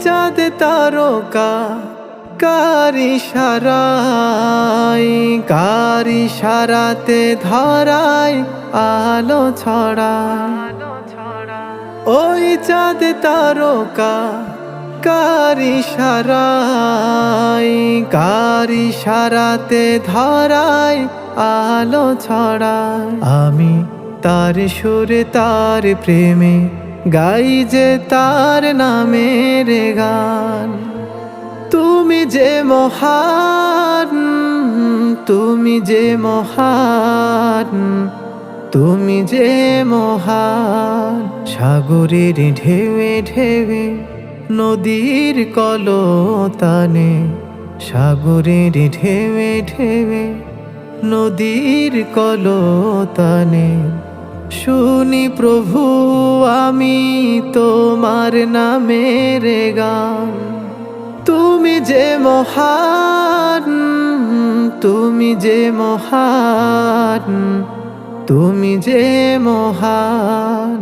চাঁদ তারকা কার ইশারাতে ধরায় আলো ছড়ায়। ওই চাঁদ তারকা কার ইশারাতে ধরায় আলো ছড়ায়। আমি তার সুরে তার প্রেমে গাই যে তার নামের গান। তুমি যে মহান, তুমি যে মহান, তুমি যে মহান। সাগরের ঢেউে ঢেউে নদীর কলতানে, সাগরের ঢেউে ঢেউে নদীর কলতানে শুনি প্রভু আমি তোমার নামের গান। তুমি যে মহান, তুমি যে মহান, তুমি যে মহান।